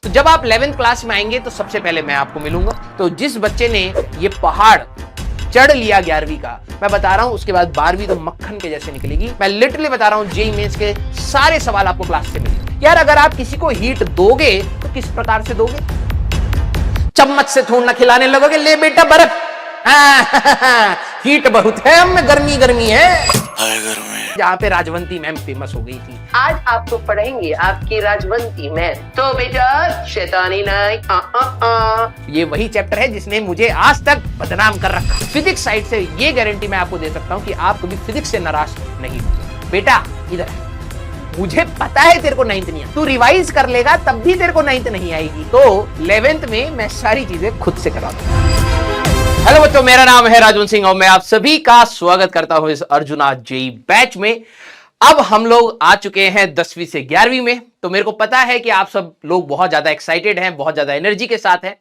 तो जब आप 11th क्लास में आएंगे तो सबसे पहले मैं आपको मिलूंगा। तो जिस बच्चे ने ये पहाड़ चढ़ लिया 11वीं का, मैं बता रहा हूं उसके बाद 12वीं तो मक्खन के जैसे निकलेगी। मैं लिटरली बता रहा हूं, जेईई मेंस के सारे सवाल आपको क्लास से मिलेंगे। यार अगर आप किसी को हीट दोगे तो किस प्रकार से दोगे? चम्मच से थोड़ा खिलाने लगोगे, ले बेटा बर्फ। हीट बहुत है, हम गर्मी गर्मी है। जहाँ पे राजवंती मैम फेमस हो गई थी। आज आपको पढ़ेंगे आपकी राजवंती मैम। तो बेटा शैतानी नहीं। ये वही चैप्टर है जिसने मुझे आज तक बदनाम कर रखा। फिजिक्स साइड से ये गारंटी मैं आपको दे सकता हूँ कि आप कभी फिजिक्स से निराश नहीं होंगे। बेटा इधर, मुझे पता है तेरे को 9th नहीं है, तू रिवाइज कर लेगा तब भी तेरे को 9th नहीं आएगी। तो 11th में मैं सारी चीजें खुद से करा दूंगा। हेलो बच्चों, मेरा नाम है राजवंत सिंह और मैं आप सभी का स्वागत करता हूं इस अर्जुना जेईई बैच में। अब हम लोग आ चुके हैं 10वीं से 11वीं में। तो मेरे को पता है कि आप सब लोग बहुत ज्यादा एक्साइटेड हैं, बहुत ज्यादा एनर्जी के साथ हैं।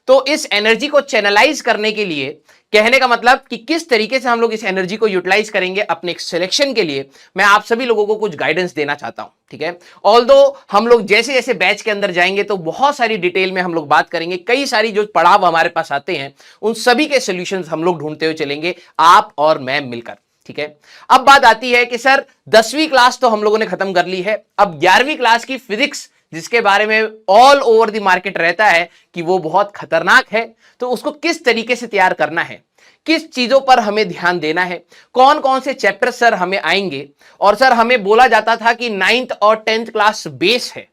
तो इस एनर्जी को चैनलाइज करने के लिए, कहने का मतलब कि किस तरीके से हम लोग इस एनर्जी को यूटिलाइज करेंगे अपने सिलेक्शन के लिए, मैं आप सभी लोगों को कुछ गाइडेंस देना चाहता हूं। ठीक है, ऑल्दो हम लोग जैसे जैसे बैच के अंदर जाएंगे तो बहुत सारी डिटेल में हम लोग बात करेंगे। कई सारी जो पड़ाव हमारे पास आते हैं उन सभी के सोल्यूशंस हम लोग ढूंढते हुए चलेंगे, आप और मैं मिलकर। ठीक है, अब बात आती है कि सर 10वीं क्लास तो हम लोगों ने खत्म कर ली है, अब 11वीं क्लास की फिजिक्स जिसके बारे में ऑल ओवर द मार्केट रहता है कि वो बहुत खतरनाक है, तो उसको किस तरीके से तैयार करना है, किस चीजों पर हमें ध्यान देना है, कौन कौन से चैप्टर सर हमें आएंगे। और सर हमें बोला जाता था कि 9th और 10th क्लास बेस है,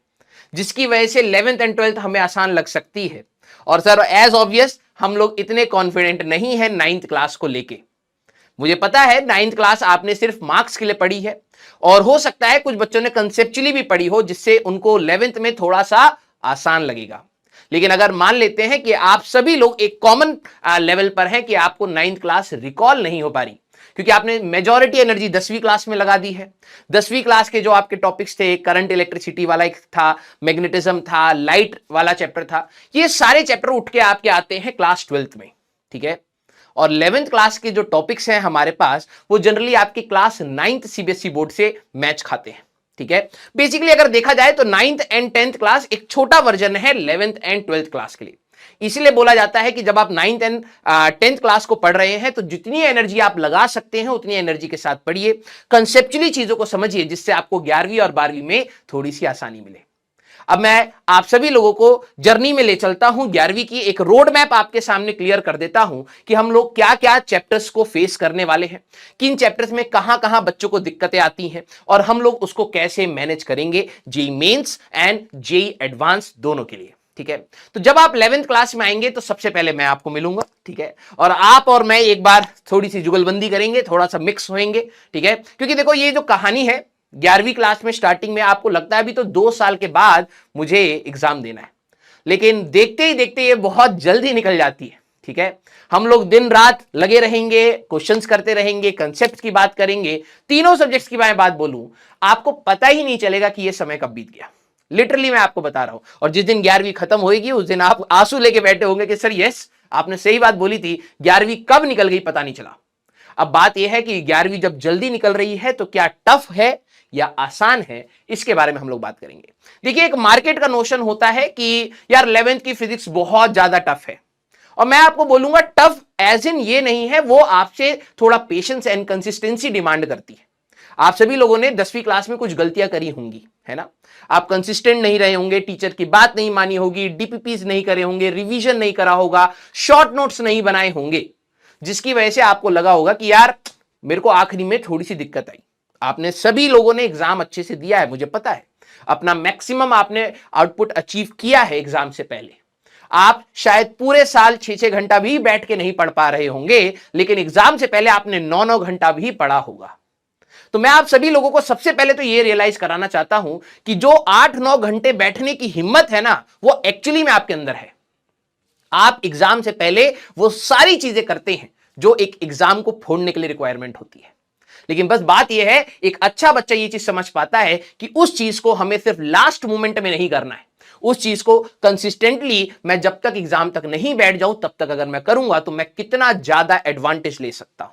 जिसकी वजह से 11th एंड 12th हमें आसान लग सकती है। और सर एज ऑब्वियस हम लोग इतने कॉन्फिडेंट नहीं है 9th क्लास को लेके। मुझे पता है 9th क्लास आपने सिर्फ मार्क्स के लिए पढ़ी है, और हो सकता है कुछ बच्चों ने कंसेप्चुअली भी पढ़ी हो, जिससे उनको 11th में थोड़ा सा आसान लगेगा। लेकिन अगर मान लेते हैं कि आप सभी लोग एक कॉमन लेवल पर हैं कि आपको 9th क्लास रिकॉल नहीं हो पा रही, क्योंकि आपने मेजॉरिटी एनर्जी 10वीं क्लास में लगा दी है। 10वीं क्लास के जो आपके टॉपिक्स थे, करंट इलेक्ट्रिसिटी वाला एक था, मैग्नेटिज्म था, लाइट वाला चैप्टर था, ये सारे चैप्टर उठ के आपके आते हैं क्लास 12th में। ठीक है, और 11th क्लास के जो टॉपिक्स हैं हमारे पास, वो जनरली आपकी क्लास 9th सीबीएसई बोर्ड से मैच खाते हैं। ठीक है, बेसिकली अगर देखा जाए तो 9th एंड 10th क्लास एक छोटा वर्जन है 11th एंड 12th क्लास के लिए। इसीलिए बोला जाता है कि जब आप 9th एंड 10th क्लास को पढ़ रहे हैं तो जितनी एनर्जी आप लगा सकते हैं उतनी एनर्जी के साथ पढ़िए, कंसेप्चुअली चीजों को समझिए, जिससे आपको 11वीं और 12वीं में थोड़ी सी आसानी मिले। अब मैं आप सभी लोगों को जर्नी में ले चलता हूं, 11वीं की एक रोड मैप आपके सामने क्लियर कर देता हूं कि हम लोग क्या क्या चैप्टर्स को फेस करने वाले हैं, किन चैप्टर्स में कहां कहां बच्चों को दिक्कतें आती हैं, और हम लोग उसको कैसे मैनेज करेंगे JEE Mains and JEE Advanced दोनों के लिए। ठीक है, तो जब आप 11th क्लास में आएंगे तो सबसे पहले मैं आपको मिलूंगा। ठीक है, और आप और मैं एक बार थोड़ी सी जुगलबंदी करेंगे, थोड़ा सा मिक्स होंगे। ठीक है, क्योंकि देखो ये जो कहानी है 11वीं क्लास में स्टार्टिंग में आपको लगता है अभी तो 2 साल के बाद मुझे एग्जाम देना है, लेकिन देखते ही देखते ये बहुत जल्द ही निकल जाती है। ठीक है, हम लोग दिन रात लगे रहेंगे, क्वेश्चंस करते रहेंगे, कंसेप्ट की बात करेंगे, तीनों सब्जेक्ट्स की मैं बात बोलूं, आपको पता ही नहीं चलेगा कि ये समय कब बीत गया। लिटरली मैं आपको बता रहा हूं। और जिस दिन 11वीं खत्म होगी उस दिन आप आंसू लेके बैठे होंगे कि सर यस, आपने सही बात बोली थी, 11वीं कब निकल गई पता नहीं चला। अब बात यह है कि 11वीं जब जल्दी निकल रही है तो क्या टफ है या आसान है, इसके बारे में हम लोग बात करेंगे। देखिए, एक मार्केट का नोशन होता है कि यार 11th की फिजिक्स बहुत ज्यादा टफ है, और मैं आपको बोलूंगा टफ एज इन ये नहीं है, वो आपसे थोड़ा पेशेंस एंड कंसिस्टेंसी डिमांड करती है। आप सभी लोगों ने 10वीं क्लास में कुछ गलतियां करी होंगी, है ना? आप कंसिस्टेंट नहीं रहे होंगे, टीचर की बात नहीं मानी होगी, डीपीपीज नहीं करे होंगे, रिवीजन नहीं करा होगा, शॉर्ट नोट्स नहीं बनाए होंगे, जिसकी वजह से आपको लगा होगा कि यार मेरे को आखिरी में थोड़ी सी दिक्कत आई। आपने सभी लोगों ने एग्जाम अच्छे से दिया है, मुझे पता है, अपना मैक्सिमम आपने आउटपुट अचीव किया है एग्जाम से पहले। आप शायद पूरे साल 6-6 घंटा भी बैठ के नहीं पढ़ पा रहे होंगे, लेकिन एग्जाम से पहले आपने 9-9 घंटा भी पढ़ा होगा। तो मैं आप सभी लोगों को सबसे पहले तो यह रियलाइज कराना चाहता हूं कि जो 8-9 घंटे बैठने की हिम्मत है ना, वो एक्चुअली में आपके अंदर है। आप एग्जाम से पहले वो सारी चीजें करते हैं जो एक एग्जाम को फोड़ने के लिए रिक्वायरमेंट होती है। लेकिन बस बात यह है, एक अच्छा बच्चा ये चीज समझ पाता है कि उस चीज को हमें सिर्फ लास्ट मोमेंट में नहीं करना है। उस चीज को कंसिस्टेंटली मैं जब तक एग्जाम तक नहीं बैठ जाऊं तब तक अगर मैं करूंगा तो मैं कितना ज्यादा एडवांटेज ले सकता हूं।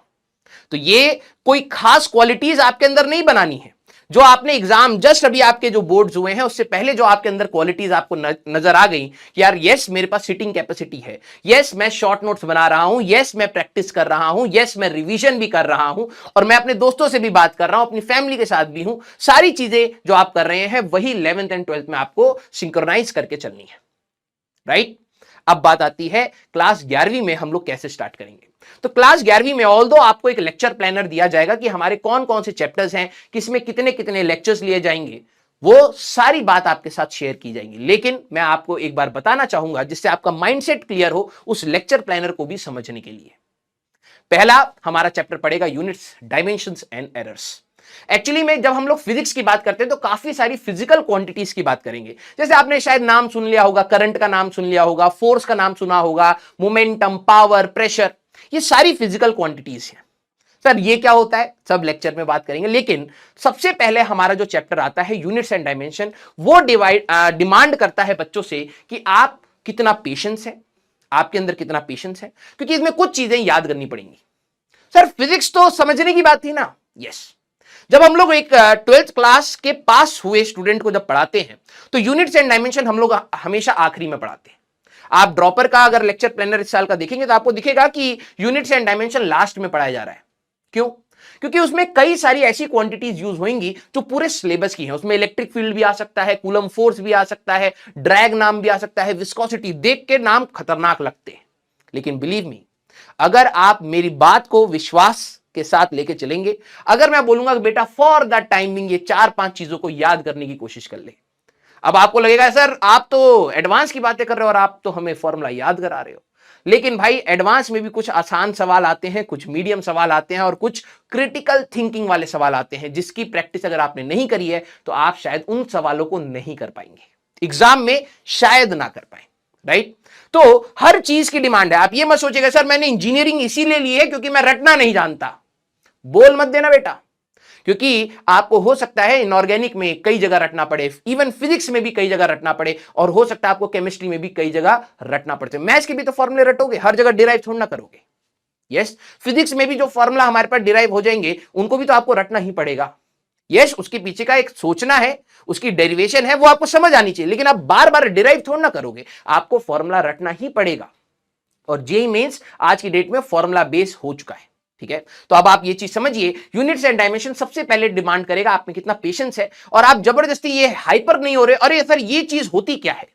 तो ये कोई खास क्वालिटीज आपके अंदर नहीं बनानी है। जो आपने एग्जाम जस्ट अभी आपके जो बोर्ड्स हुए हैं उससे पहले जो आपके अंदर क्वालिटीज आपको नजर आ गई कि यार यस मेरे पास सिटिंग कैपेसिटी है, यस मैं शॉर्ट नोट्स बना रहा हूं, यस मैं प्रैक्टिस कर रहा हूं, यस मैं रिवीजन भी कर रहा हूं और मैं अपने दोस्तों से भी बात कर रहा हूं, अपनी फैमिली के साथ भी हूं, सारी चीजें जो आप कर रहे हैं वही 11th एंड 12th में आपको सिंक्रोनाइज करके चलनी है, राइट? अब बात आती है क्लास 11वीं में हम लोग कैसे स्टार्ट करेंगे। तो क्लास 11वीं में ऑल्दो आपको एक लेक्चर प्लानर दिया जाएगा कि हमारे कौन कौन से चैप्टर्स हैं, किसमें कितने कितने लेक्चर्स लिए जाएंगे, वो सारी बात आपके साथ शेयर की जाएंगी। लेकिन मैं आपको एक बार बताना चाहूंगा जिससे आपका माइंडसेट क्लियर हो उस लेक्चर प्लानर को भी समझने के लिए। पहला हमारा चैप्टर पड़ेगा units, dimensions and errors. Actually में जब हम लोग फिजिक्स की बात करते हैं तो काफी सारी फिजिकल क्वांटिटीज की बात करेंगे। जैसे आपने शायद नाम सुन लिया होगा, करंट का नाम सुन लिया होगा, फोर्स का नाम सुना होगा, मोमेंटम, पावर, प्रेशर, ये सारी फिजिकल क्वांटिटीज हैं। सर ये क्या होता है, सब लेक्चर में बात करेंगे। लेकिन सबसे पहले हमारा जो चैप्टर आता है यूनिट्स एंड डायमेंशन, वो डिमांड करता है बच्चों से कि आप कितना पेशेंस है, आपके अंदर कितना पेशेंस है, क्योंकि इसमें कुछ चीजें याद करनी पड़ेंगी। सर फिजिक्स तो समझने की बात थी ना, यस। जब हम लोग एक 12th क्लास के पास हुए स्टूडेंट को जब पढ़ाते हैं तो यूनिट्स एंड डायमेंशन हम लोग हमेशा आखिरी में पढ़ाते हैं। आप ड्रॉपर का अगर लेक्चर प्लानर इस साल का देखेंगे तो आपको दिखेगा कि यूनिट्स एंड डायमेंशन लास्ट में पढ़ाया जा रहा है। क्यों? क्योंकि उसमें कई सारी ऐसी क्वांटिटीज यूज होंगी जो पूरे सिलेबस की हैं। उसमें इलेक्ट्रिक फील्ड भी आ सकता है, कूलम फोर्स भी आ सकता है, ड्रैग नाम भी आ सकता है, विस्कोसिटी, देख के नाम खतरनाक लगते हैं। लेकिन बिलीव मी, अगर आप मेरी बात को विश्वास के साथ लेके चलेंगे, अगर मैं बोलूंगा कि बेटा फॉर द टाइमिंग ये 4-5 चीजों को याद करने की कोशिश कर ले, अब आपको लगेगा सर आप तो एडवांस की बातें कर रहे हो और आप तो हमें फॉर्मूला याद करा रहे हो। लेकिन भाई एडवांस में भी कुछ आसान सवाल आते हैं, कुछ मीडियम सवाल आते हैं और कुछ क्रिटिकल थिंकिंग वाले सवाल आते हैं जिसकी प्रैक्टिस अगर आपने नहीं करी है तो आप शायद उन सवालों को नहीं कर पाएंगे, एग्जाम में शायद ना कर पाए, राइट? तो हर चीज की डिमांड है। आप ये मत सोचिएगा सर मैंने इंजीनियरिंग इसीलिए ली है क्योंकि मैं रटना नहीं जानता, बोल मत देना बेटा, क्योंकि आपको हो सकता है इनऑर्गेनिक में कई जगह रटना पड़े, इवन फिजिक्स में भी कई जगह रटना पड़े और हो सकता है आपको केमिस्ट्री में भी कई जगह रटना पड़े। मैथ्स के भी तो फॉर्मूले रटोगे, हर जगह डिराइव थोड़ा ना करोगे। यस, फिजिक्स में भी जो फॉर्मूला हमारे पास डिराइव हो जाएंगे उनको भी तो आपको रटना ही पड़ेगा। यस, उसके पीछे का एक सोचना है, उसकी डेरिवेशन है, वो आपको समझ आनी चाहिए। लेकिन आप बार बार डिराइव थोड़ा ना करोगे, आपको फॉर्मूला रटना ही पड़ेगा। और जेईई मेंस आज की डेट में फॉर्मूला बेस हो चुका है, ठीक है? तो अब आप ये चीज समझिए, यूनिट्स एंड डायमेंशन सबसे पहले डिमांड करेगा आप में कितना पेशेंस है। और आप जबरदस्ती ये हाइपर नहीं हो रहे, अरे सर ये चीज होती क्या है,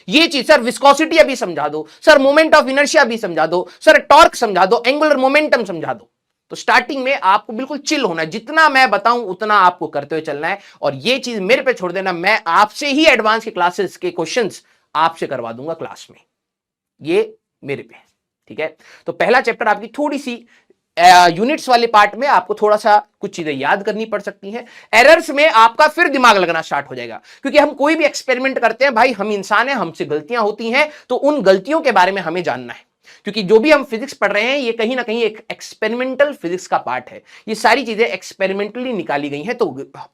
ये चीज सर विस्कोसिटी अभी समझा दो, सर मोमेंट ऑफ इनर्शिया भी समझा दो, सर टॉर्क समझा दो, एंगुलर मोमेंटम समझा दो। तो स्टार्टिंग में आपको बिल्कुल चिल होना है, जितना मैं बताऊं उतना आपको करते हुए चलना है। और ये चीज मेरे पे छोड़ देना, मैं आपसे ही एडवांस के क्लासेस के क्वेश्चंस आपसे करवा दूंगा क्लास में, ये मेरे पे, ठीक है? तो पहला चैप्टर आपकी थोड़ी सी यूनिट्स वाले पार्ट में आपको थोड़ा सा कुछ चीजें याद करनी पड़ सकती हैं। एरर्स में आपका फिर दिमाग लगना स्टार्ट हो जाएगा, क्योंकि हम कोई भी एक्सपेरिमेंट करते हैं भाई, हम इंसान हैं, हमसे गलतियां होती हैं, तो उन गलतियों के बारे में हमें जानना है। क्योंकि जो भी हम फिजिक्स पढ़ रहे हैं ये कहीं ना कहीं एक एक्सपेरिमेंटल फिजिक्स का पार्ट है, ये सारी चीजें एक्सपेरिमेंटली निकाली गई हैं। तो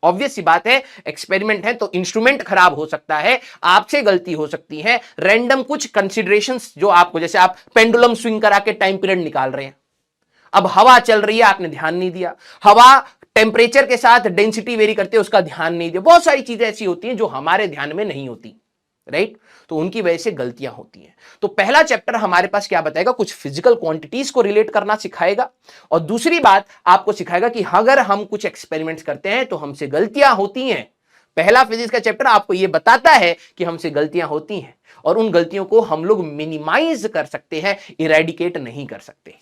ऑब्वियस सी बात है, एक्सपेरिमेंट है तो इंस्ट्रूमेंट खराब हो सकता है, आपसे गलती हो सकती है, रैंडम कुछ कंसिडरेशंस जो आपको, जैसे आप पेंडुलम स्विंग करा के टाइम पीरियड निकाल रहे हैं, अब हवा चल रही है आपने ध्यान नहीं दिया, हवा टेम्परेचर के साथ डेंसिटी वेरी करते हैं उसका ध्यान नहीं दिया, बहुत सारी चीजें ऐसी होती हैं जो हमारे ध्यान में नहीं होती, राइट? तो उनकी वजह से गलतियां होती हैं। तो पहला चैप्टर हमारे पास क्या बताएगा, कुछ फिजिकल क्वांटिटीज को रिलेट करना सिखाएगा। और दूसरी बात आपको सिखाएगा कि अगर हम कुछ एक्सपेरिमेंट्स करते हैं तो हमसे गलतियां होती हैं। पहला फिजिक्स का चैप्टर आपको यह बताता है कि हमसे गलतियां होती हैं और उन गलतियों को हम लोग मिनिमाइज कर सकते हैं, इरेडिकेट नहीं कर सकते।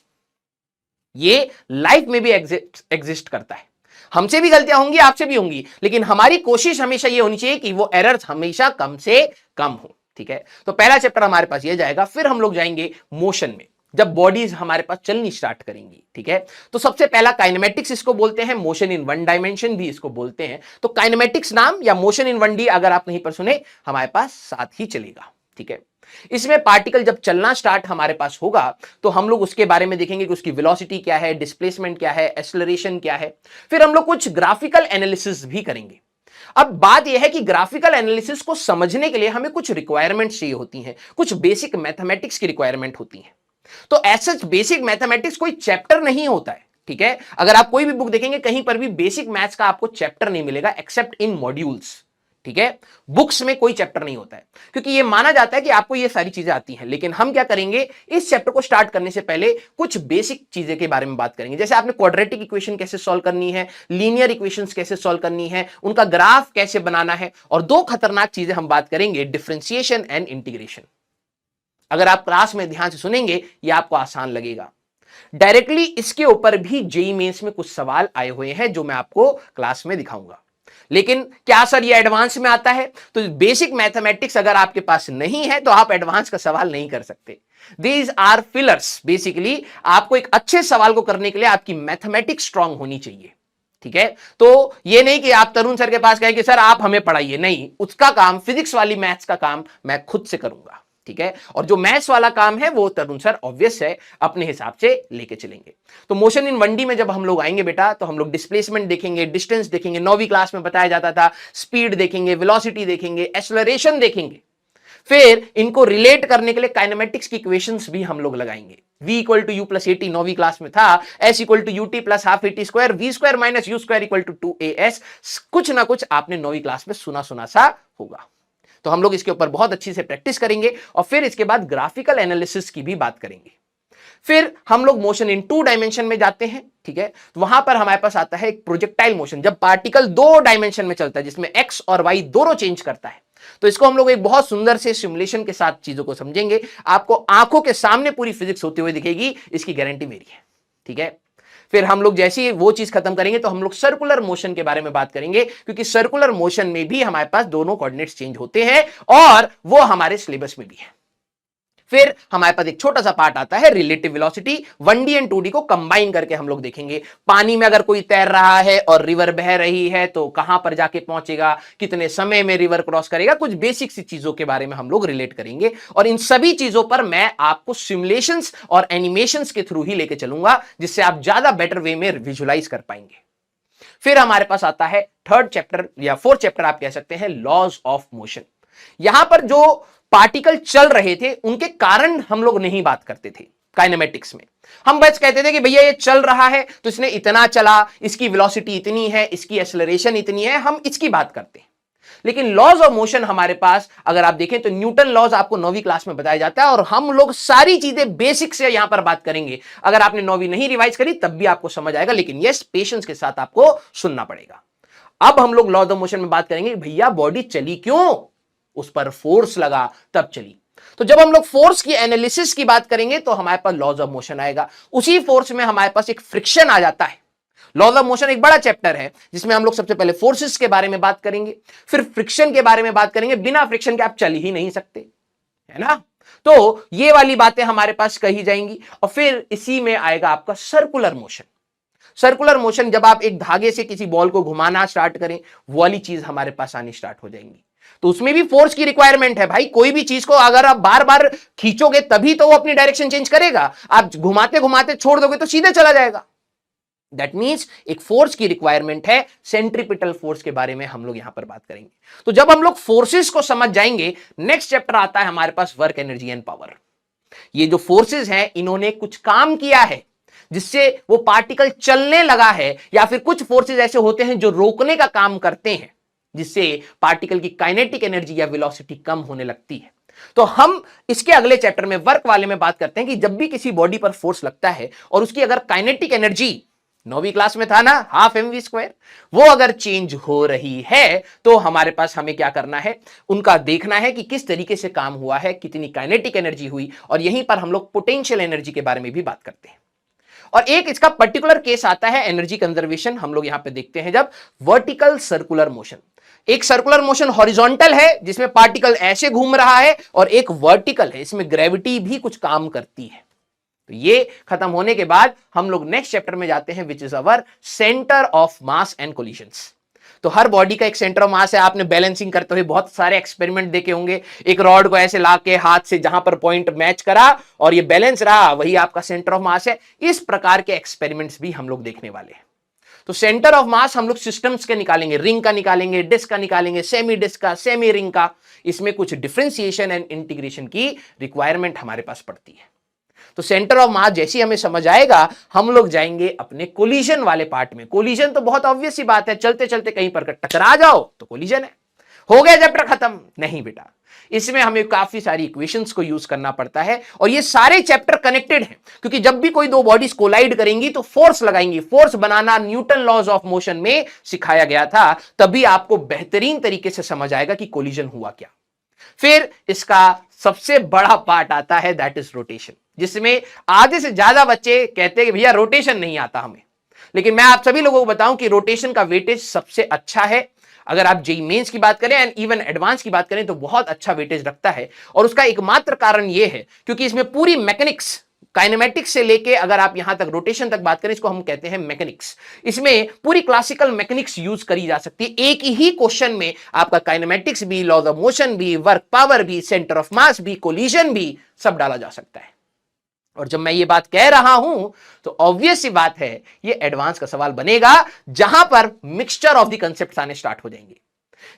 ये लाइफ में भी एग्जिस्ट करता है, हमसे भी गलतियां होंगी, आपसे भी होंगी, लेकिन हमारी कोशिश हमेशा ये होनी चाहिए कि वो एरर्स हमेशा कम से कम हो, ठीक है? तो पहला चैप्टर हमारे पास ये जाएगा। फिर हम लोग जाएंगे मोशन में, जब बॉडीज हमारे पास चलनी स्टार्ट करेंगी, ठीक है? तो सबसे पहला काइनेमेटिक्स इसको बोलते हैं, मोशन इन वन डायमेंशन भी इसको बोलते हैं। तो काइनेमेटिक्स नाम या मोशन इन 1D अगर आप नहीं पर सुने, हमारे पास साथ ही चलेगा, ठीक है? इसमें पार्टिकल जब चलना स्टार्ट हमारे पास होगा तो हम लोग उसके बारे में देखेंगे कि उसकी वेलोसिटी क्या है, डिस्प्लेसमेंट क्या है, एक्सेलरेशन क्या है। फिर हम लोग कुछ ग्राफिकल एनालिसिस भी करेंगे। अब बात यह है कि ग्राफिकल एनालिसिस को समझने के लिए हमें कुछ रिक्वायरमेंट्स चाहिए होती हैं, कुछ बेसिक मैथमेटिक्स की रिक्वायरमेंट होती है। तो ऐसा बेसिक मैथमेटिक्स कोई चैप्टर नहीं होता है, ठीक है, अगर आप कोई भी बुक देखेंगे कहीं पर भी बेसिक मैथ्स का आपको चैप्टर नहीं मिलेगा एक्सेप्ट इन मॉड्यूल्स। ठीक है, बुक्स में कोई चैप्टर नहीं होता है क्योंकि ये माना जाता है कि आपको ये सारी चीजें आती हैं। लेकिन हम क्या करेंगे, इस चैप्टर को स्टार्ट करने से पहले कुछ बेसिक चीजें के बारे में बात करेंगे। जैसे आपने क्वाड्रेटिक इक्वेशन कैसे सॉल्व करनी है, लीनियर इक्वेशंस कैसे सॉल्व करनी है, उनका ग्राफ कैसे बनाना है, और दो खतरनाक चीजें हम बात करेंगे, डिफरेंशिएशन एंड इंटीग्रेशन। अगर आप क्लास में ध्यान से सुनेंगे ये आपको आसान लगेगा। डायरेक्टली इसके ऊपर भी जेईई मेंस में कुछ सवाल आए हुए हैं जो मैं आपको क्लास में दिखाऊंगा। लेकिन क्या सर ये एडवांस में आता है? तो बेसिक मैथमेटिक्स अगर आपके पास नहीं है तो आप एडवांस का सवाल नहीं कर सकते। These are fillers. बेसिकली आपको एक अच्छे सवाल को करने के लिए आपकी मैथमेटिक्स स्ट्रांग होनी चाहिए। ठीक है, तो ये नहीं कि आप तरुण सर के पास कहें कि सर आप हमें पढ़ाइए, नहीं, उसका काम, फिजिक्स वाली मैथ्स का काम मैं खुद से करूंगा। ठीक है, और जो मैथ्स वाला काम है वो तरुण सर ऑब्वियस है अपने हिसाब से लेके चलेंगे। तो मोशन इन 1D में जब हम लोग आएंगे बेटा तो हम लोग डिस्प्लेसमेंट देखेंगे, डिस्टेंस देखेंगे, 9वीं क्लास में बताया जाता था, स्पीड देखेंगे, वेलोसिटी देखेंगे, एक्सेलरेशन देखेंगे। फिर इनको रिलेट करने के लिए काइनेमेटिक्स की इक्वेशंस भी हम लोग लगाएंगे। v equal to u plus 80 9वीं क्लास में था, s equal to u t plus half a t square, v square minus u square equal to 2as। कुछ ना कुछ आपने 9वीं क्लास में सुना सा होगा। तो हम लोग इसके ऊपर बहुत अच्छी से प्रैक्टिस करेंगे और फिर इसके बाद ग्राफिकल एनालिसिस की भी बात करेंगे। फिर हम लोग मोशन इन 2 डायमेंशन में जाते हैं। ठीक है, तो वहां पर हमारे पास आता है एक प्रोजेक्टाइल मोशन, जब पार्टिकल 2 डायमेंशन में चलता है जिसमें एक्स और वाई दोनों चेंज करता है। तो इसको हम लोग एक बहुत सुंदर से सिमुलेशन के साथ चीजों को समझेंगे। आपको आंखों के सामने पूरी फिजिक्स होती हुई दिखेगी, इसकी गारंटी मेरी है। ठीक है, फिर हम लोग जैसे ही वो चीज खत्म करेंगे तो हम लोग सर्कुलर मोशन के बारे में बात करेंगे, क्योंकि सर्कुलर मोशन में भी हमारे पास दोनों कोऑर्डिनेट्स चेंज होते हैं और वो हमारे सिलेबस में भी है। फिर हमारे पास एक छोटा सा पार्ट आता है relative velocity, 1D and 2D को कंबाइन करके हम लोग देखेंगे। पानी में अगर कोई तैर रहा है और रिवर बह रही है तो कहां पर जाके पहुंचेगा, कितने समय में रिवर क्रॉस करेगा, कुछ बेसिक सी चीजों के बारे में हम लोग रिलेट करेंगे। और इन सभी चीजों पर मैं आपको सिमुलेशंस और एनिमेशंस के थ्रू ही लेके चलूंगा, जिससे आप ज्यादा बेटर वे में विजुलाइज कर पाएंगे। फिर हमारे पास आता है 3rd चैप्टर या 4th चैप्टर आप कह सकते हैं, लॉज ऑफ मोशन। यहां पर जो पार्टिकल चल रहे थे उनके कारण हम लोग नहीं बात करते थे काइनेमेटिक्स में। हम बस कहते थे कि भैया ये चल रहा है तो इसने इतना चला, इसकी वेलोसिटी इतनी है, इसकी एक्सेलरेशन इतनी है, हम इसकी बात करते हैं। लेकिन लॉज ऑफ मोशन हमारे पास अगर आप देखें तो न्यूटन लॉज आपको 9वीं क्लास में बताया जाता है और हम लोग सारी चीजें बेसिक से यहां पर बात करेंगे। अगर आपने 9वीं नहीं रिवाइज करी तब भी आपको समझ आएगा, लेकिन यस पेशेंस के साथ आपको सुनना पड़ेगा। अब हम लोग लॉज ऑफ मोशन में बात करेंगे, भैया बॉडी चली क्यों, उस पर फोर्स लगा तब चली। तो जब हम लोग फोर्स की एनालिसिस की बात करेंगे तो हमारे पास लॉज ऑफ मोशन आएगा। उसी फोर्स में हमारे पास एक फ्रिक्शन आ जाता है। लॉज ऑफ मोशन एक बड़ा चैप्टर है जिसमें हम लोग सबसे पहले फोर्सेस के बारे में बात करेंगे, फिर फ्रिक्शन के बारे में बात करेंगे। बिना फ्रिक्शन के आप चल ही नहीं सकते, है ना। तो ये वाली बातें हमारे पास कही जाएंगी और फिर इसी में आएगा आपका सर्कुलर मोशन। सर्कुलर मोशन, जब आप एक धागे से किसी बॉल को घुमाना स्टार्ट करें, वो वाली चीज हमारे पास आनी स्टार्ट हो जाएंगी। तो उसमें भी फोर्स की रिक्वायरमेंट है भाई। कोई भी चीज को अगर आप बार बार खींचोगे तभी तो वो अपनी डायरेक्शन चेंज करेगा। आप घुमाते घुमाते छोड़ दोगे तो सीधे चला जाएगा। दैट मीन्स एक फोर्स की रिक्वायरमेंट है। सेंट्रीपिटल फोर्स के बारे में हम लोग यहां पर बात करेंगे। तो जब हम लोग फोर्सेस को समझ जाएंगे, नेक्स्ट चैप्टर आता है हमारे पास वर्क, एनर्जी एंड पावर। ये जो फोर्सेस हैं इन्होंने कुछ काम किया है जिससे वो पार्टिकल चलने लगा है, या फिर कुछ फोर्सेस ऐसे होते हैं जो रोकने का काम करते हैं जिससे पार्टिकल की काइनेटिक एनर्जी या वेलोसिटी कम होने लगती है। तो हम इसके अगले चैप्टर में वर्क वाले में बात करते हैं कि जब भी किसी बॉडी पर फोर्स लगता है और उसकी अगर काइनेटिक एनर्जी 9वीं क्लास में था ना, हाफ mv स्क्वायर, वो अगर चेंज हो रही है तो हमारे पास हमें क्या करना है, उनका देखना है कि किस तरीके से काम हुआ है, कितनी काइनेटिक एनर्जी हुई। और यहीं पर हम लोग पोटेंशियल एनर्जी के बारे में भी बात करते हैं। और एक इसका पर्टिकुलर केस आता है एनर्जी कंजर्वेशन, हम लोग यहां पे देखते हैं जब वर्टिकल सर्कुलर मोशन। एक सर्कुलर मोशन हॉरिजॉन्टल है जिसमें पार्टिकल ऐसे घूम रहा है, और एक वर्टिकल है, इसमें ग्रेविटी भी कुछ काम करती है। तो ये खत्म होने के बाद हम लोग नेक्स्ट चैप्टर में जाते हैं which is our centre of mass and collisions. तो हर बॉडी का एक सेंटर ऑफ मास है। आपने बैलेंसिंग करते हुए बहुत सारे एक्सपेरिमेंट देखे होंगे। एक रॉड को ऐसे ला के हाथ से जहां पर पॉइंट मैच करा और ये बैलेंस रहा, वही आपका सेंटर ऑफ मास है। इस प्रकार के एक्सपेरिमेंट्स भी हम लोग देखने वाले हैं। तो सेंटर ऑफ मास हम लोग सिस्टम्स के निकालेंगे, रिंग का निकालेंगे, डिस्क का निकालेंगे, सेमी डिस्क का, सेमी रिंग का। इसमें कुछ डिफरेंशिएशन एंड इंटीग्रेशन की रिक्वायरमेंट हमारे पास पड़ती है। तो सेंटर ऑफ मास जैसी हमें समझ आएगा, हम लोग जाएंगे अपने कोलिजन वाले पार्ट में। कोलिजन तो बहुत ऑब्वियस सी बात है, चलते चलते कहीं पर टकरा जाओ तो कोलिजन है, हो गया चैप्टर खत्म। नहीं बेटा, इसमें हमें काफी सारी इक्वेशंस को यूज करना पड़ता है, और ये सारे चैप्टर कनेक्टेड हैं, क्योंकि जब भी कोई दो बॉडीज कोलाइड करेंगी तो फोर्स लगाएंगी। फोर्स बनाना न्यूटन लॉज ऑफ मोशन में सिखाया गया था, तभी आपको बेहतरीन तरीके से समझ आएगा कि कोलिजन हुआ क्या। फिर इसका सबसे बड़ा पार्ट आता है, दैट इज रोटेशन, जिसमें आधे से ज्यादा बच्चे कहते हैं कि भैया रोटेशन नहीं आता हमें, लेकिन मैं आप सभी लोगों को बताऊं कि रोटेशन का वेटेज सबसे अच्छा है। अगर आप जेईई मेंस की बात करें एंड इवन एडवांस की बात करें तो बहुत अच्छा वेटेज रखता है, और उसका एकमात्र कारण यह है क्योंकि इसमें पूरी मैकेनिक्स, काइनेमेटिक्स से लेके अगर आप यहां तक रोटेशन तक बात करें, इसको हम कहते हैं मैकेनिक्स, इसमें पूरी क्लासिकल मैकेनिक्स यूज करी जा सकती है। एक ही क्वेश्चन में आपका काइनेमेटिक्स भी, लॉज ऑफ मोशन भी, वर्क पावर भी, सेंटर ऑफ मास भी, कोलिजन भी, सब डाला जा सकता है। और जब मैं ये बात कह रहा हूं तो ऑब्वियस सी बात है, ये एडवांस का सवाल बनेगा, जहां पर मिक्सचर ऑफ द कंसेप्ट्स आने स्टार्ट हो जाएंगे।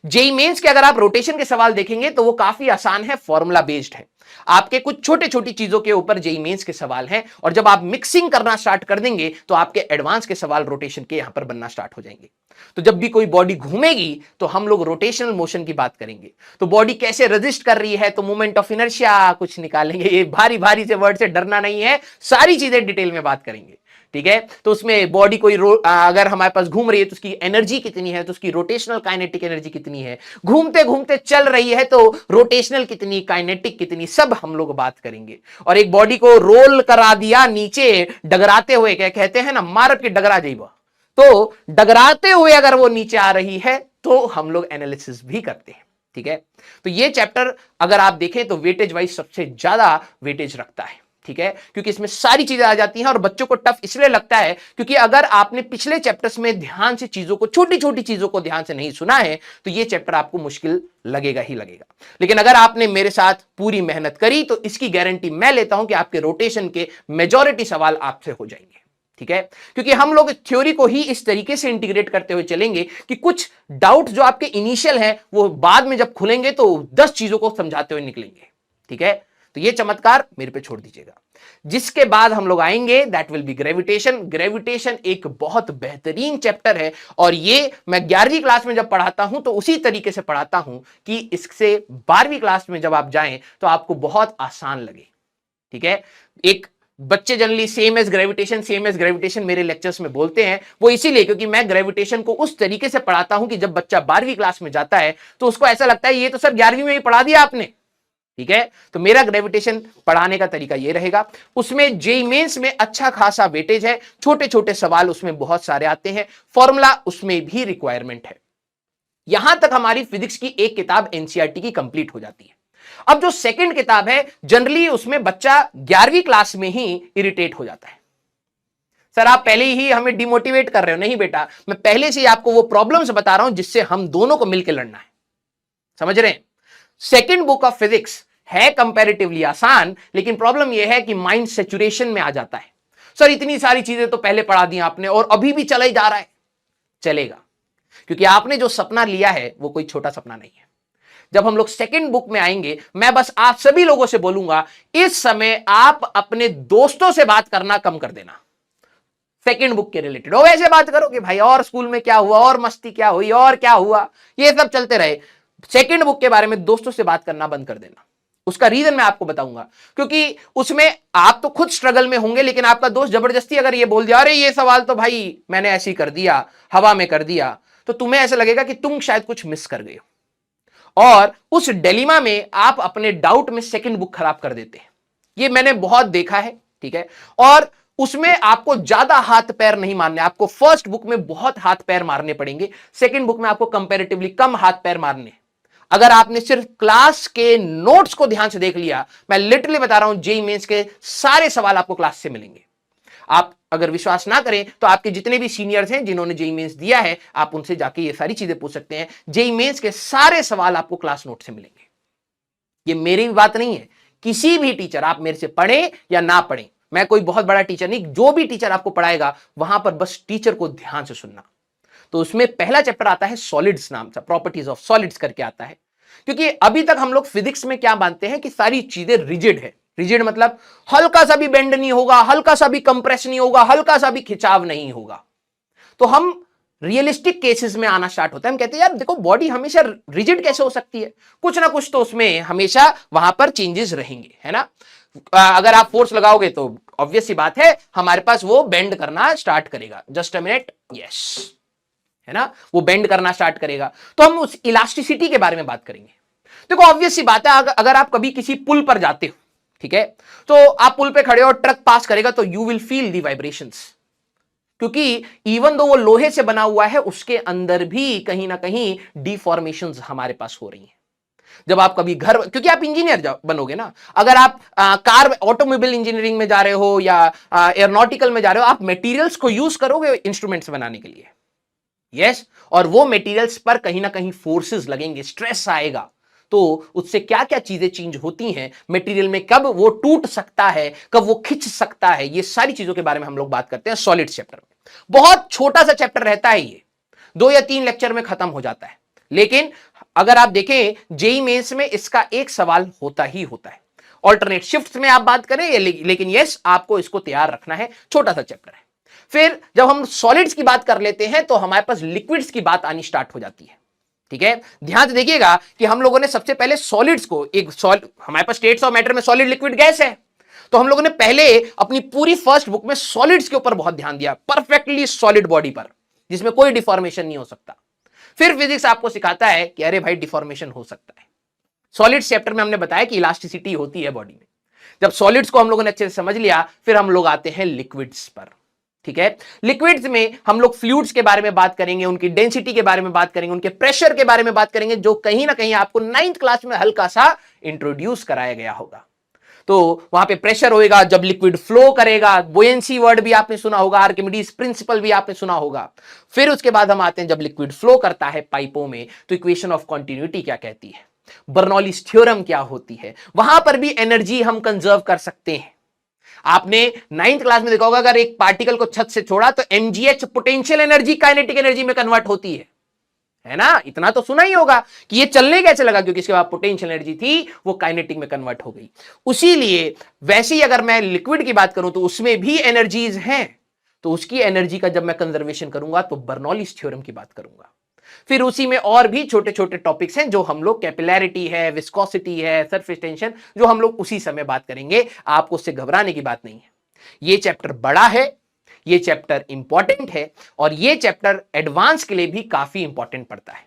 जेईई मेंस के अगर आप रोटेशन के सवाल देखेंगे तो वो काफी आसान है, फॉर्मूला बेस्ड है, आपके कुछ छोटे छोटी चीजों के ऊपर जेईई मेंस के सवाल हैं, और जब आप मिक्सिंग करना स्टार्ट कर देंगे तो आपके एडवांस के सवाल रोटेशन के यहां पर बनना स्टार्ट हो जाएंगे। तो जब भी कोई बॉडी घूमेगी तो हम लोग रोटेशनल मोशन की बात करेंगे, तो बॉडी कैसे रेजिस्ट कर रही है, तो मोमेंट ऑफ इनर्शिया कुछ निकालेंगे। ये भारी भारी से वर्ड से डरना नहीं है, सारी चीजें डिटेल में बात करेंगे, ठीक है। तो उसमें बॉडी कोई अगर हमारे पास घूम रही है तो उसकी एनर्जी कितनी है, तो उसकी रोटेशनल काइनेटिक एनर्जी कितनी है, घूमते घूमते चल रही है तो रोटेशनल कितनी, काइनेटिक कितनी, सब हम लोग बात करेंगे। और एक बॉडी को रोल करा दिया नीचे डगराते हुए, क्या कहते हैं ना, मारब के डगरा जाइबा, तो डगराते हुए अगर वो नीचे आ रही है तो हम लोग एनालिसिस भी करते हैं, ठीक है। तो ये चैप्टर अगर आप देखें तो वेटेज वाइज सबसे ज्यादा वेटेज रखता है, ठीक है, क्योंकि इसमें सारी चीजें आ जाती हैं। और बच्चों को टफ इसलिए लगता है क्योंकि अगर आपने पिछले चैप्टर्स में ध्यान से चीजों को, छोटी छोटी चीजों को ध्यान से नहीं सुना है तो ये चैप्टर आपको मुश्किल लगेगा ही लगेगा। लेकिन अगर आपने मेरे साथ पूरी मेहनत करी तो इसकी गारंटी मैं लेता हूं कि आपके रोटेशन के मेजॉरिटी सवाल आपसे हो जाएंगे, ठीक है। क्योंकि हम लोग थ्योरी को ही इस तरीके से इंटीग्रेट करते हुए चलेंगे कि कुछ डाउट जो आपके इनिशियल हैं वो बाद में जब खुलेंगे तो 10 चीजों को समझाते हुए निकलेंगे, ठीक है। तो ये चमत्कार मेरे पे छोड़ दीजिएगा। जिसके बाद हम लोग आएंगे that will be gravitation. Gravitation एक बहुत बेहतरीन चैप्टर है, और ये मैं 11वीं क्लास में जब पढ़ाता हूं तो उसी तरीके से पढ़ाता हूं कि इससे 12वीं क्लास में जब आप जाएं तो आपको बहुत आसान लगे, ठीक है। एक बच्चे जनरली सेम एज ग्रेविटेशन मेरे लेक्चर्स में बोलते हैं, वो इसीलिए क्योंकि मैं ग्रेविटेशन को उस तरीके से पढ़ाता हूं कि जब बच्चा 12वीं क्लास में जाता है तो उसको ऐसा लगता है ये तो सर 11वीं में ही पढ़ा दिया आपने, ठीक है। तो मेरा ग्रेविटेशन पढ़ाने का तरीका ये रहेगा। उसमें जेईई मेंस में अच्छा खासा वेटेज है, छोटे छोटे सवाल उसमें बहुत सारे आते हैं, फॉर्मूला उसमें भी रिक्वायरमेंट है। यहां तक हमारी फिजिक्स की एक किताब एनसीईआरटी की कंप्लीट हो जाती है। अब जो सेकंड किताब है, जनरली उसमें बच्चा 11वीं क्लास में ही इरिटेट हो जाता है। सर आप पहले ही हमें डिमोटिवेट कर रहे हो। नहीं बेटा, मैं पहले से ही आपको वो प्रॉब्लम्स बता रहा हूं जिससे हम दोनों को मिलकर लड़ना है, समझ रहे हैं। सेकंड बुक ऑफ फिजिक्स है कंपैरेटिवली आसान, लेकिन प्रॉब्लम यह है कि माइंड सेचुरेशन में आ जाता है। सर इतनी सारी चीजें तो पहले पढ़ा दी आपने और अभी भी चला ही जा रहा है। चलेगा, क्योंकि आपने जो सपना लिया है वो कोई छोटा सपना नहीं है। जब हम लोग सेकंड बुक में आएंगे, मैं बस आप सभी लोगों से बोलूंगा, इस समय आप अपने दोस्तों से बात करना कम कर देना सेकंड बुक के रिलेटेड। और ऐसे बात करो कि भाई और स्कूल में क्या हुआ, और मस्ती क्या हुई, और क्या हुआ, ये सब चलते रहे। सेकंड बुक के बारे में दोस्तों से बात करना बंद कर देना। उसका रीजन मैं आपको बताऊंगा, क्योंकि उसमें आप तो खुद स्ट्रगल में होंगे, लेकिन आपका दोस्त जबरदस्ती अगर ये बोल दिया अरे ये सवाल तो भाई मैंने ऐसे ही कर दिया, हवा में कर दिया, तो तुम्हें ऐसा लगेगा कि तुम शायद कुछ मिस कर गए हो, और उस डिलेमा में आप अपने डाउट में सेकंड बुक खराब कर देते हैं। ये मैंने बहुत देखा है, ठीक है। और उसमें आपको ज्यादा हाथ पैर नहीं मारने, आपको फर्स्ट बुक में बहुत हाथ पैर मारने पड़ेंगे, सेकंड बुक में आपको कंपैरेटिवली कम हाथ पैर मारने। अगर आपने सिर्फ क्लास के नोट्स को ध्यान से देख लिया, मैं लिटरली बता रहा हूं, जेईई मेंस के सारे सवाल आपको क्लास से मिलेंगे। आप अगर विश्वास ना करें तो आपके जितने भी सीनियर्स हैं जिन्होंने जेईई मेंस दिया है, आप उनसे जाके ये सारी चीजें पूछ सकते हैं। जेईई मेंस के सारे सवाल आपको क्लास नोट से मिलेंगे। ये मेरी बात नहीं है, किसी भी टीचर, आप मेरे से पढ़े या ना पढ़े, मैं कोई बहुत बड़ा टीचर नहीं, जो भी टीचर आपको पढ़ाएगा वहां पर बस टीचर को ध्यान से सुनना। तो उसमें पहला चैप्टर आता है सॉलिड्स नाम से, प्रॉपर्टीज ऑफ सॉलिड्स करके आता है। क्योंकि अभी तक हम लोग फिजिक्स में क्या मानते हैं कि सारी चीजें रिजिड है, रिजिड मतलब हल्का सा भी बेंड नहीं होगा, हल्का सा भी कंप्रेस नहीं होगा, हल्का सा भी खिंचाव नहीं होगा। तो हम रियलिस्टिक केसेस में आना स्टार्ट होता है, हम कहते हैं यार देखो बॉडी हमेशा रिजिड कैसे हो सकती है, कुछ ना कुछ तो उसमें हमेशा वहां पर चेंजेस रहेंगे, है ना। अगर आप फोर्स लगाओगे तो ऑब्वियस सी बात है हमारे पास वो बेंड करना स्टार्ट करेगा। जस्ट अ मिनट, यस, है ना, वो बेंड करना स्टार्ट करेगा। तो हम उस इलास्टिसिटी के बारे में बात करेंगे। देखो ऑब्वियस सी बात है, अगर आप कभी किसी पुल पर जाते हो, ठीक है, तो आप पुल पे खड़े हो, ट्रक पास करेगा तो you will feel the vibrations, क्योंकि इवन दो वो लोहे से बना हुआ है उसके अंदर भी कहीं ना कहीं डिफॉर्मेशंस हमारे पास हो रही हैं। जब आप कभी घर, क्योंकि आप इंजीनियर बनोगे ना, अगर आप कार ऑटोमोबाइल इंजीनियरिंग में जा रहे हो या एयरोनॉटिकल में जा रहे हो, आप मटेरियल्स को यूज करोगे इंस्ट्रूमेंट्स बनाने के लिए, यस, और वो मटेरियल्स पर कहीं ना कहीं फोर्सेस लगेंगे, स्ट्रेस आएगा, तो उससे क्या क्या चीजें चेंज होती हैं मटेरियल में, कब वो टूट सकता है, कब वो खिंच सकता है, ये सारी चीजों के बारे में हम लोग बात करते हैं सॉलिड चैप्टर में। बहुत छोटा सा चैप्टर रहता है, ये 2 या 3 लेक्चर में खत्म हो जाता है, लेकिन अगर आप देखें जेईई मेंस में इसका एक सवाल होता ही होता है। ऑल्टरनेट शिफ्ट्स में आप बात करें, लेकिन यस, आपको इसको तैयार रखना है, छोटा सा चैप्टर है। फिर जब हम सॉलिड्स की बात कर लेते हैं तो हमारे पास लिक्विड्स की बात आनी स्टार्ट हो जाती है, ठीक है। ध्यान से देखिएगा कि हम लोगों ने सबसे पहले सॉलिड्स को, हमारे पास स्टेट्स ऑफ मैटर में सॉलिड, लिक्विड, गैस है, तो हम लोगों ने पहले अपनी पूरी फर्स्ट बुक में सॉलिड्स के ऊपर बहुत ध्यान दिया, परफेक्टली सॉलिड बॉडी पर, जिसमें कोई डिफॉर्मेशन नहीं हो सकता। फिर फिजिक्स आपको सिखाता है कि अरे भाई डिफॉर्मेशन हो सकता है। सॉलिड्स चैप्टर में हमने बताया कि इलास्टिसिटी होती है बॉडी में। जब सॉलिड्स को हम लोगों ने अच्छे से समझ लिया, फिर हम लोग आते हैं लिक्विड्स पर, ठीक है। लिक्विड्स में हम लोग फ्लूइड्स के बारे में बात करेंगे, उनकी डेंसिटी के बारे में बात करेंगे, उनके प्रेशर के बारे में बात करेंगे, जो कहीं ना कहीं आपको 9th क्लास में हल्का सा इंट्रोड्यूस कराया गया होगा। तो वहां पे प्रेशर होएगा जब लिक्विड फ्लो करेगा, बुयेंसी वर्ड भी आपने सुना होगा, आर्किमिडीज प्रिंसिपल भी आपने सुना होगा। फिर उसके बाद हम आते हैं जब लिक्विड फ्लो करता है पाइपों में, तो इक्वेशन ऑफ कॉन्टिन्यूटी क्या कहती है, बर्नौलीज थ्योरम क्या होती है, वहां पर भी एनर्जी हम कंजर्व कर सकते हैं। आपने 9th क्लास में देखा होगा, अगर एक पार्टिकल को छत से छोड़ा तो mgh potential energy kinetic energy में कन्वर्ट होती है ना। इतना तो सुना ही होगा कि ये चलने कैसे लगा, क्योंकि इसके बाद पोटेंशियल एनर्जी थी, वो काइनेटिक में कन्वर्ट हो गई। उसीलिए वैसे ही अगर मैं लिक्विड की बात करूं तो उसमें भी एनर्जीज हैं, तो उसकी एनर्जी का जब मैं कंजर्वेशन करूंगा तो बर्नौलीज थ्योरम की बात करूंगा। फिर उसी में और भी छोटे छोटे टॉपिक्स हैं जो हम लोग, कैपिलैरिटी है, विस्कोसिटी है, सरफेस टेंशन, जो हम लोग उसी समय बात करेंगे। आपको उससे घबराने की बात नहीं है। ये चैप्टर बड़ा है, ये चैप्टर इंपॉर्टेंट है, और ये चैप्टर एडवांस के लिए भी काफी इंपॉर्टेंट पड़ता है।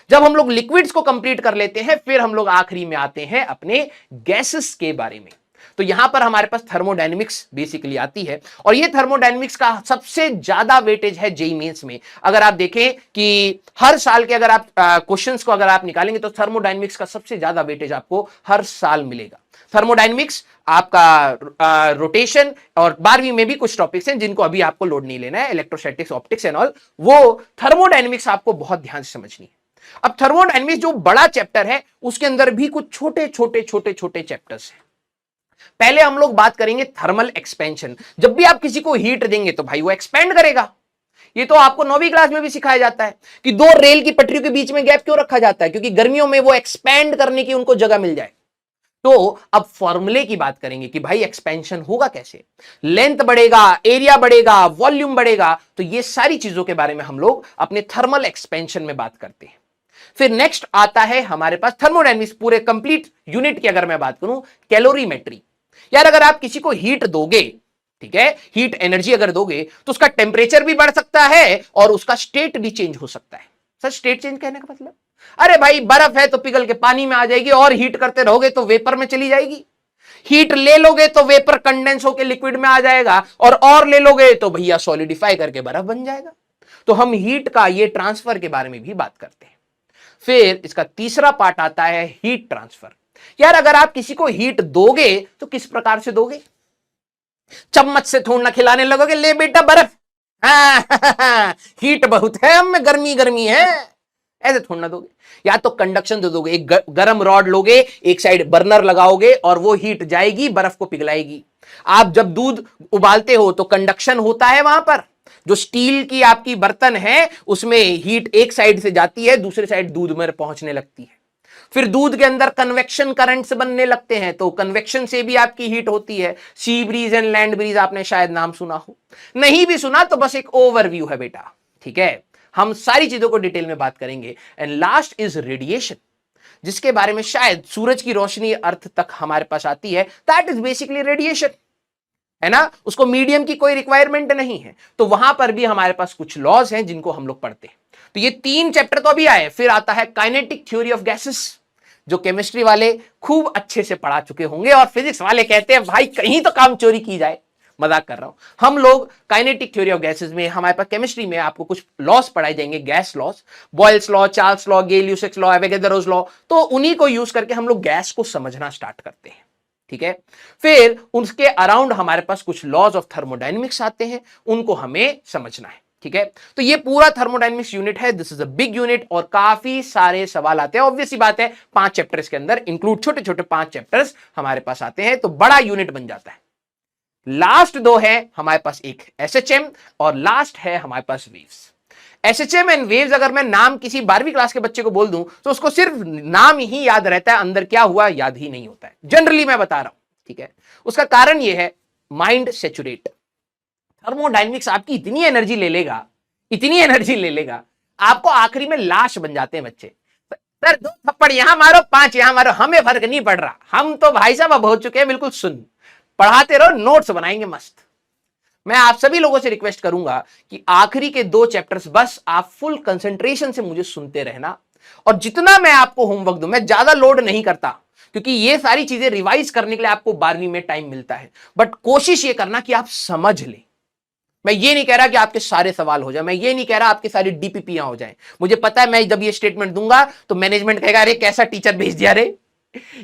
जब हम लोग लिक्विड्स को कंप्लीट कर लेते हैं, फिर हम लोग आखिरी में आते हैं अपने गैसेस के बारे में। तो यहां पर हमारे पास थर्मोडायनेमिक्स बेसिकली आती है, और ये थर्मोडायनेमिक्स का सबसे ज्यादा वेटेज है जेईई मेंस में। अगर आप देखें कि हर साल के अगर आप क्वेश्चंस को अगर आप निकालेंगे तो थर्मोडायनेमिक्स का सबसे ज्यादा वेटेज आपको हर साल मिलेगा। थर्मोडायनेमिक्स आपका रोटेशन, और 12वीं में भी कुछ टॉपिक्स हैं जिनको अभी आपको लोड नहीं लेना है, इलेक्ट्रोस्टैटिक्स, ऑप्टिक्स एंड ऑल, वो थर्मोडायनेमिक्स आपको बहुत ध्यान से समझनी है। अब थर्मोडायनेमिक्स जो बड़ा चैप्टर है उसके अंदर भी कुछ छोटे छोटे छोटे छोटे चैप्टर्स हैं। पहले हम लोग बात करेंगे थर्मल एक्सपेंशन। जब भी आप किसी को हीट देंगे तो भाई वो एक्सपेंड करेगा। ये तो आपको 9वीं क्लास में भी सिखाया जाता है कि 2 रेल की पटरियों के बीच में गैप क्यों रखा जाता है, क्योंकि गर्मियों में वो एक्सपेंड करने की उनको जगह मिल जाए। तो अब फॉर्मूले की बात करेंगे कि भाई एक्सपेंशन होगा कैसे, लेंथ बढ़ेगा, एरिया बढ़ेगा, वॉल्यूम बढ़ेगा, तो ये सारी चीजों के बारे में हम लोग अपने थर्मल एक्सपेंशन में बात करते हैं। फिर नेक्स्ट आता है हमारे पास थर्मोडायनेमिक्स पूरे कंप्लीट यूनिट की अगर मैं बात करूं, कैलोरीमेट्री। यार अगर आप किसी को हीट दोगे, ठीक है, हीट एनर्जी अगर दोगे तो उसका टेम्परेचर भी बढ़ सकता है और उसका स्टेट भी चेंज हो सकता है। सर स्टेट चेंज कहने का मतलब, अरे भाई बर्फ है तो पिघल के पानी में आ जाएगी, और हीट करते रहोगे तो वेपर में चली जाएगी। हीट ले लोगे तो वेपर कंडेंस होकर लिक्विड में आ जाएगा, और ले लोगे तो भैया सॉलिडिफाई करके बर्फ बन जाएगा। तो हम हीट का ये ट्रांसफर के बारे में भी बात करते हैं। फिर इसका तीसरा पार्ट आता है हीट ट्रांसफर। यार अगर आप किसी को हीट दोगे तो किस प्रकार से दोगे, चम्मच से थोड़ा खिलाने लगोगे, ले बेटा बर्फ, हीट बहुत है हमें, गर्मी गर्मी है, ऐसे थोड़ा दोगे। या तो कंडक्शन दे दोगे, एक गरम रॉड लोगे, एक साइड बर्नर लगाओगे और वो हीट जाएगी, बर्फ को पिघलाएगी। आप जब दूध उबालते हो तो कंडक्शन होता है, वहां पर जो स्टील की आपकी बर्तन है उसमें हीट एक साइड से जाती है, दूसरे साइड दूध में पहुंचने लगती है। फिर दूध के अंदर कन्वेक्शन करंट्स बनने लगते हैं, तो कन्वेक्शन से भी आपकी हीट होती है। Sea breeze and land breeze आपने शायद नाम सुना हो, नहीं भी सुना तो बस एक ओवरव्यू है बेटा, ठीक है। हम सारी चीजों को डिटेल में बात करेंगे। एंड लास्ट इज रेडिएशन, जिसके बारे में शायद सूरज की रोशनी अर्थ तक हमारे पास आती है, दैट इज बेसिकली रेडिएशन, है ना। उसको मीडियम की कोई रिक्वायरमेंट नहीं है, तो वहां पर भी हमारे पास कुछ लॉज हैं जिनको हम लोग पढ़ते हैं। तो ये 3 चैप्टर तो अभी आए। फिर आता है काइनेटिक थ्योरी ऑफ गैसेस, जो केमिस्ट्री वाले खूब अच्छे से पढ़ा चुके होंगे, और फिजिक्स वाले कहते हैं भाई कहीं तो काम चोरी की जाए। मजाक कर रहा हूं। हम लोग काइनेटिक थ्योरी ऑफ गैसेस में, हमारे पास केमिस्ट्री में आपको कुछ लॉस पढ़ाए जाएंगे, gas laws, Boyle's law, Charles law, Gay Lussac's law, Avogadro's law. तो उन्हीं को यूज करके हम लोग गैस को समझना स्टार्ट करते हैं, ठीक है। फिर उसके अराउंड हमारे पास कुछ लॉज ऑफ थर्मोडायनेमिक्स आते हैं, उनको हमें समझना है, ठीक है। तो ये पूरा थर्मोडायनेमिक्स यूनिट है, this is a big unit, और काफी सारे सवाल आते हैं। ऑब्वियस सी बात है, 5 चैप्टर्स के अंदर इंक्लूड छोटे छोटे 5 चैप्टर्स हमारे पास आते हैं, तो बड़ा यूनिट बन जाता है। लास्ट 2 है हमारे पास, एक एसएचएम और लास्ट है हमारे पास वेव्स। एसएचएम एंड वेव्स अगर मैं नाम किसी 12वीं क्लास के बच्चे को बोल दूं तो उसको सिर्फ नाम ही याद रहता है, अंदर क्या हुआ याद ही नहीं होता है, जनरली मैं बता रहा हूं, ठीक है। उसका कारण यह है, माइंड सैचुरेट। थर्मोडायनेमिक्स आपकी इतनी एनर्जी ले लेगा, इतनी एनर्जी ले लेगा, आपको आखिरी में लाश बन जाते हैं बच्चे। सर 2 थप्पड़ यहां मारो, 5 यहां मारो, हमें फर्क नहीं पड़ रहा, हम तो भाई साहब अब हो चुके हैं बिल्कुल सुन, पढ़ाते रहो, नोट्स बनाएंगे मस्त। मैं आप सभी लोगों से रिक्वेस्ट करूंगा कि आखिरी के 2 चैप्टर्स बस आप फुल कंसंट्रेशन से मुझे सुनते रहना, और जितना मैं आपको होमवर्क दूं, मैं ज्यादा लोड नहीं करता, क्योंकि ये सारी चीजें रिवाइज करने के लिए आपको 12वीं में टाइम मिलता है, बट कोशिश ये करना कि आप समझ लें। मैं ये नहीं कह रहा कि आपके सारे सवाल हो जाए, मैं ये नहीं कह रहा आपके सारी डीपीपीआं हो जाएं। मुझे पता है मैं जब ये स्टेटमेंट दूंगा तो मैनेजमेंट कहेगा अरे कैसा टीचर भेज दिया रे,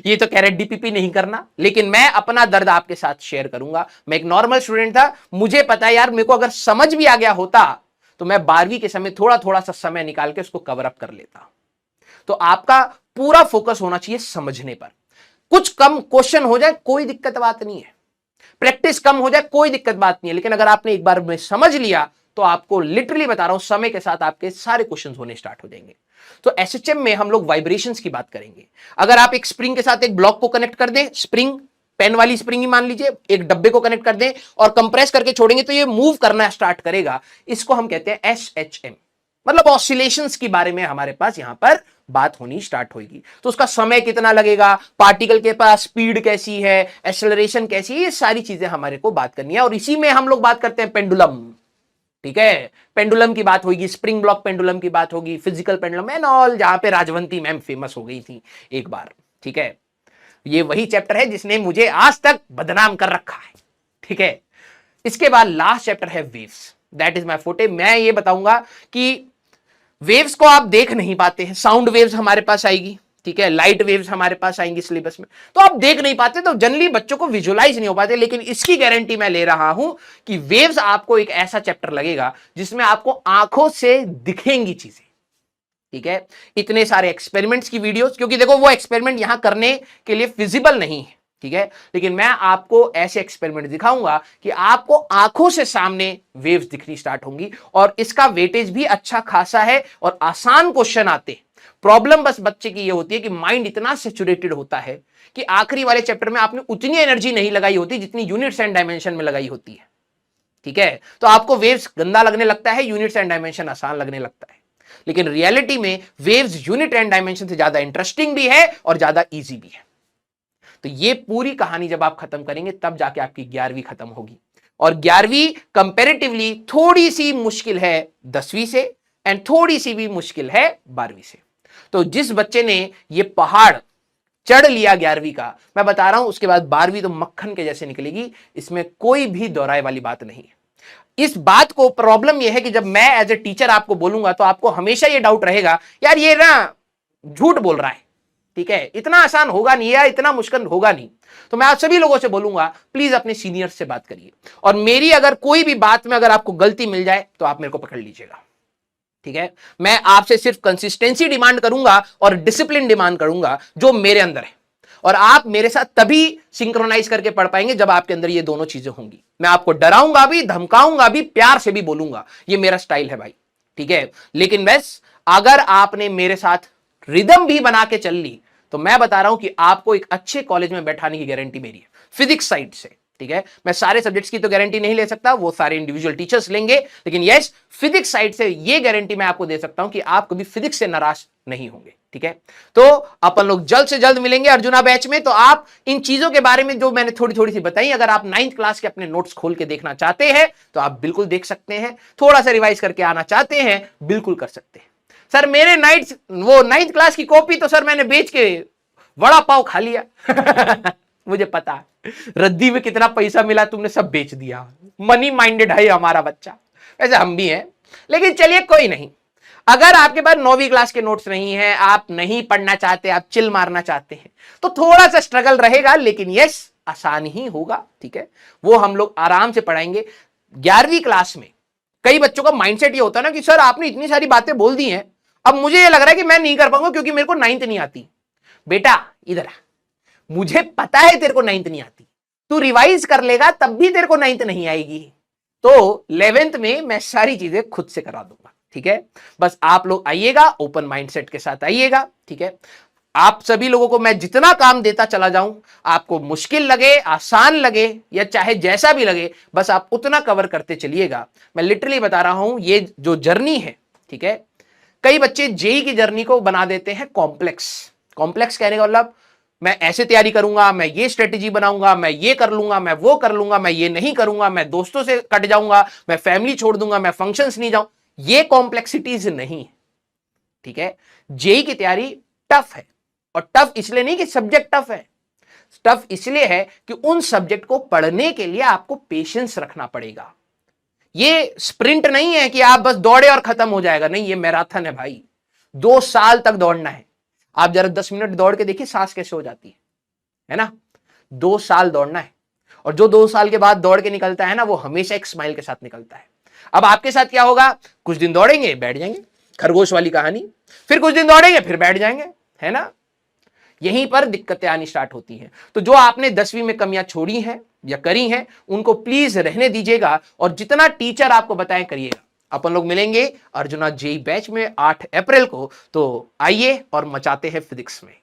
ये तो कह रहे डीपीपी नहीं करना। लेकिन मैं अपना दर्द आपके साथ शेयर करूंगा। मैं एक नॉर्मल स्टूडेंट था, मुझे पता है यार, मेरे को अगर समझ भी आ गया होता तो मैं 12वीं के समय थोड़ा थोड़ा सा समय निकाल के उसको कवर अप कर लेता। तो आपका पूरा फोकस होना चाहिए समझने पर। कुछ कम क्वेश्चन हो जाए कोई दिक्कत बात नहीं है, प्रैक्टिस कम हो जाए कोई दिक्कत बात नहीं है, लेकिन अगर आपने एक बार में समझ लिया तो आपको लिटरली बता रहा हूं, समय के साथ आपके सारे क्वेश्चंस होने स्टार्ट हो जाएंगे। तो एसएचएम में हम लोग वाइब्रेशंस की बात करेंगे। अगर आप एक स्प्रिंग के साथ एक ब्लॉक को कनेक्ट कर दें, स्प्रिंग, पेन वाली स्प्रिंग ही मान लीजिए, एक डब्बे को कनेक्ट कर दें और कंप्रेस करके छोड़ेंगे तो ये मूव करना स्टार्ट करेगा, इसको हम कहते हैं एसएचएम। मतलब ऑसिलेशंस के बारे में हमारे पास यहां पर बात होनी स्टार्ट होगी। तो उसका समय कितना लगेगा, पार्टिकल के पास स्पीड कैसी है, एक्सेलरेशन कैसी है, ये सारी चीजें हमारे को बात करनी है। और इसी में हम लोग बात करते हैं पेंडुलम, ठीक है। पेंडुलम की बात होगी, स्प्रिंग ब्लॉक पेंडुलम की बात होगी, फिजिकल पेंडुलम एंड ऑल, जहां पे राजवंती मैम फेमस हो गई थी एक बार, ठीक है। ये वही चैप्टर है जिसने मुझे आज तक बदनाम कर रखा है, ठीक है। इसके बाद लास्ट चैप्टर है वेव्स, दैट इज माय फोटे। मैं ये बताऊंगा कि वेव्स को आप देख नहीं पाते हैं, साउंड वेव्स हमारे पास आएगी, ठीक है, लाइट वेव्स हमारे पास आएंगी सिलेबस में, तो आप देख नहीं पाते, तो जनरली बच्चों को विजुअलाइज नहीं हो पाते। लेकिन इसकी गारंटी मैं ले रहा हूं कि वेव्स आपको एक ऐसा चैप्टर लगेगा जिसमें आपको आंखों से दिखेंगी चीजें, ठीक है। इतने सारे एक्सपेरिमेंट्स की वीडियोस, क्योंकि देखो वो एक्सपेरिमेंट यहां करने के लिए फिजिबल नहीं है, ठीक है, लेकिन मैं आपको ऐसे एक्सपेरिमेंट दिखाऊंगा कि आपको आंखों से सामने वेव्स दिखनी स्टार्ट होंगी, और इसका वेटेज भी अच्छा खासा है और आसान क्वेश्चन आते। प्रॉब्लम बस बच्चे की ये होती है कि माइंड इतना सैचुरेटेड होता है कि आखिरी वाले चैप्टर में आपने उतनी एनर्जी नहीं लगाई होती जितनी यूनिट्स एंड डायमेंशन में लगाई होती है, ठीक है। तो आपको वेव्स गंदा लगने लगता है, यूनिट्स एंड डायमेंशन आसान लगने लगता है, लेकिन रियलिटी में वेव्स यूनिट एंड डायमेंशन से ज्यादा इंटरेस्टिंग भी है और ज्यादा इजी भी है। तो ये पूरी कहानी जब आप खत्म करेंगे तब जाके आपकी 11वीं खत्म होगी, और 11वीं कंपैरेटिवली थोड़ी सी मुश्किल है 10वीं से, एंड थोड़ी सी भी मुश्किल है 12वीं से। तो जिस बच्चे ने ये पहाड़ चढ़ लिया 11वीं का, मैं बता रहा हूं उसके बाद 12वीं तो मक्खन के जैसे निकलेगी, इसमें कोई भी दोहराए वाली बात नहीं है। इस बात को प्रॉब्लम यह है कि जब मैं एज ए टीचर आपको बोलूंगा तो आपको हमेशा ये डाउट रहेगा यार ये ना झूठ बोल रहा है, ठीक है, इतना आसान होगा नहीं या इतना मुश्किल होगा नहीं। तो मैं आप सभी लोगों से बोलूंगा प्लीज अपने सीनियर से बात करिए, और मेरी अगर कोई भी बात में अगर आपको गलती मिल जाए तो आप मेरे को पकड़ लीजिएगा, ठीक है। मैं आपसे सिर्फ कंसिस्टेंसी डिमांड करूंगा और डिसिप्लिन डिमांड करूंगा जो मेरे अंदर है, और आप मेरे साथ तभी सिंक्रोनाइज करके पढ़ पाएंगे जब आपके अंदर ये दोनों चीजें होंगी। मैं आपको डराऊंगा भी, धमकाऊंगा भी, प्यार से भी बोलूंगा, ये मेरा स्टाइल है भाई, ठीक है। लेकिन बस अगर आपने मेरे साथ रिदम भी बना के चल ली तो मैं बता रहा हूं कि आपको एक अच्छे कॉलेज में बैठाने की गारंटी मेरी है फिजिक्स साइड से, ठीक है। मैं सारे सब्जेक्ट्स की तो गारंटी नहीं ले सकता, वो सारे इंडिविजुअल टीचर्स लेंगे, लेकिन यस फिजिक्स साइड से ये गारंटी मैं आपको दे सकता हूं कि आप कभी फिजिक्स से निराश नहीं होंगे, ठीक है। तो अपन लोग जल्द से जल्द मिलेंगे अर्जुना बैच में। तो आप इन चीजों के बारे में जो मैंने थोड़ी थोड़ी सी बताई, अगर आप 9th क्लास के अपने नोट्स खोल के देखना चाहते हैं तो आप बिल्कुल देख सकते हैं, थोड़ा सा रिवाइज करके आना चाहते हैं बिल्कुल कर सकते हैं। सर मेरे 9th क्लास की कॉपी तो सर मैंने बेच के वड़ा पाव खा लिया मुझे पता है रद्दी में कितना पैसा मिला, तुमने सब बेच दिया। मनी माइंडेड है हमारा बच्चा, वैसे हम भी हैं, लेकिन चलिए कोई नहीं। अगर आपके पास 9वीं क्लास के नोट्स नहीं है, आप नहीं पढ़ना चाहते, आप चिल मारना चाहते हैं, तो थोड़ा सा स्ट्रगल रहेगा, लेकिन यस आसान ही होगा, ठीक है। वो हम लोग आराम से पढ़ाएंगे। 11वीं क्लास में कई बच्चों का माइंडसेट ये होता है ना कि सर आपने इतनी सारी बातें बोल दी हैं, अब मुझे ये लग रहा है कि मैं नहीं कर पाऊंगा क्योंकि मेरे को 9th नहीं आती। बेटा इधर आ, मुझे पता है तेरे को 9th नहीं आती, तू रिवाइज कर लेगा तब भी तेरे को 9th नहीं आएगी। तो 11th में मैं सारी चीजें खुद से करा दूंगा, ठीक है। बस आप लोग आइएगा, ओपन माइंडसेट के साथ आइएगा, ठीक है। आप सभी लोगों को मैं जितना काम देता चला जाऊं, आपको मुश्किल लगे, आसान लगे या चाहे जैसा भी लगे, बस आप उतना कवर करते चलिएगा। मैं लिटरली बता रहा हूं, ये जो जर्नी है, ठीक है, कई बच्चे जेई की जर्नी को बना देते हैं कॉम्प्लेक्स। कॉम्प्लेक्स कहने का मतलब मैं ऐसे तैयारी करूंगा, मैं ये स्ट्रेटेजी बनाऊंगा, मैं ये कर लूंगा, मैं वो कर लूंगा, मैं ये नहीं करूंगा, मैं दोस्तों से कट जाऊंगा, मैं फैमिली छोड़ दूंगा, मैं फंक्शंस नहीं जाऊं, ये कॉम्प्लेक्सिटीज नहीं है, ठीक है। जेई की तैयारी टफ है, और टफ इसलिए नहीं कि सब्जेक्ट टफ है, टफ इसलिए है कि उन सब्जेक्ट को पढ़ने के लिए आपको पेशेंस रखना पड़ेगा। ये स्प्रिंट नहीं है कि आप बस दौड़े और खत्म हो जाएगा, नहीं, ये मैराथन है भाई, 2 साल तक दौड़ना है। आप जरा 10 मिनट दौड़ के देखिए सांस कैसे हो जाती है ना। 2 साल दौड़ना है, और जो 2 साल के बाद दौड़ के निकलता है ना, वो हमेशा एक स्माइल के साथ निकलता है। अब आपके साथ क्या होगा, कुछ दिन दौड़ेंगे बैठ जाएंगे, खरगोश वाली कहानी, फिर कुछ दिन दौड़ेंगे फिर बैठ जाएंगे, है ना। यहीं पर दिक्कतें आनी स्टार्ट होती हैं। तो जो आपने 10वीं में कमियां छोड़ी हैं या करी हैं, उनको प्लीज रहने दीजिएगा, और जितना टीचर आपको बताएं करिएगा। अपन लोग मिलेंगे अर्जुना जेई बैच में 8 अप्रैल को, तो आइए और मचाते हैं फिजिक्स में।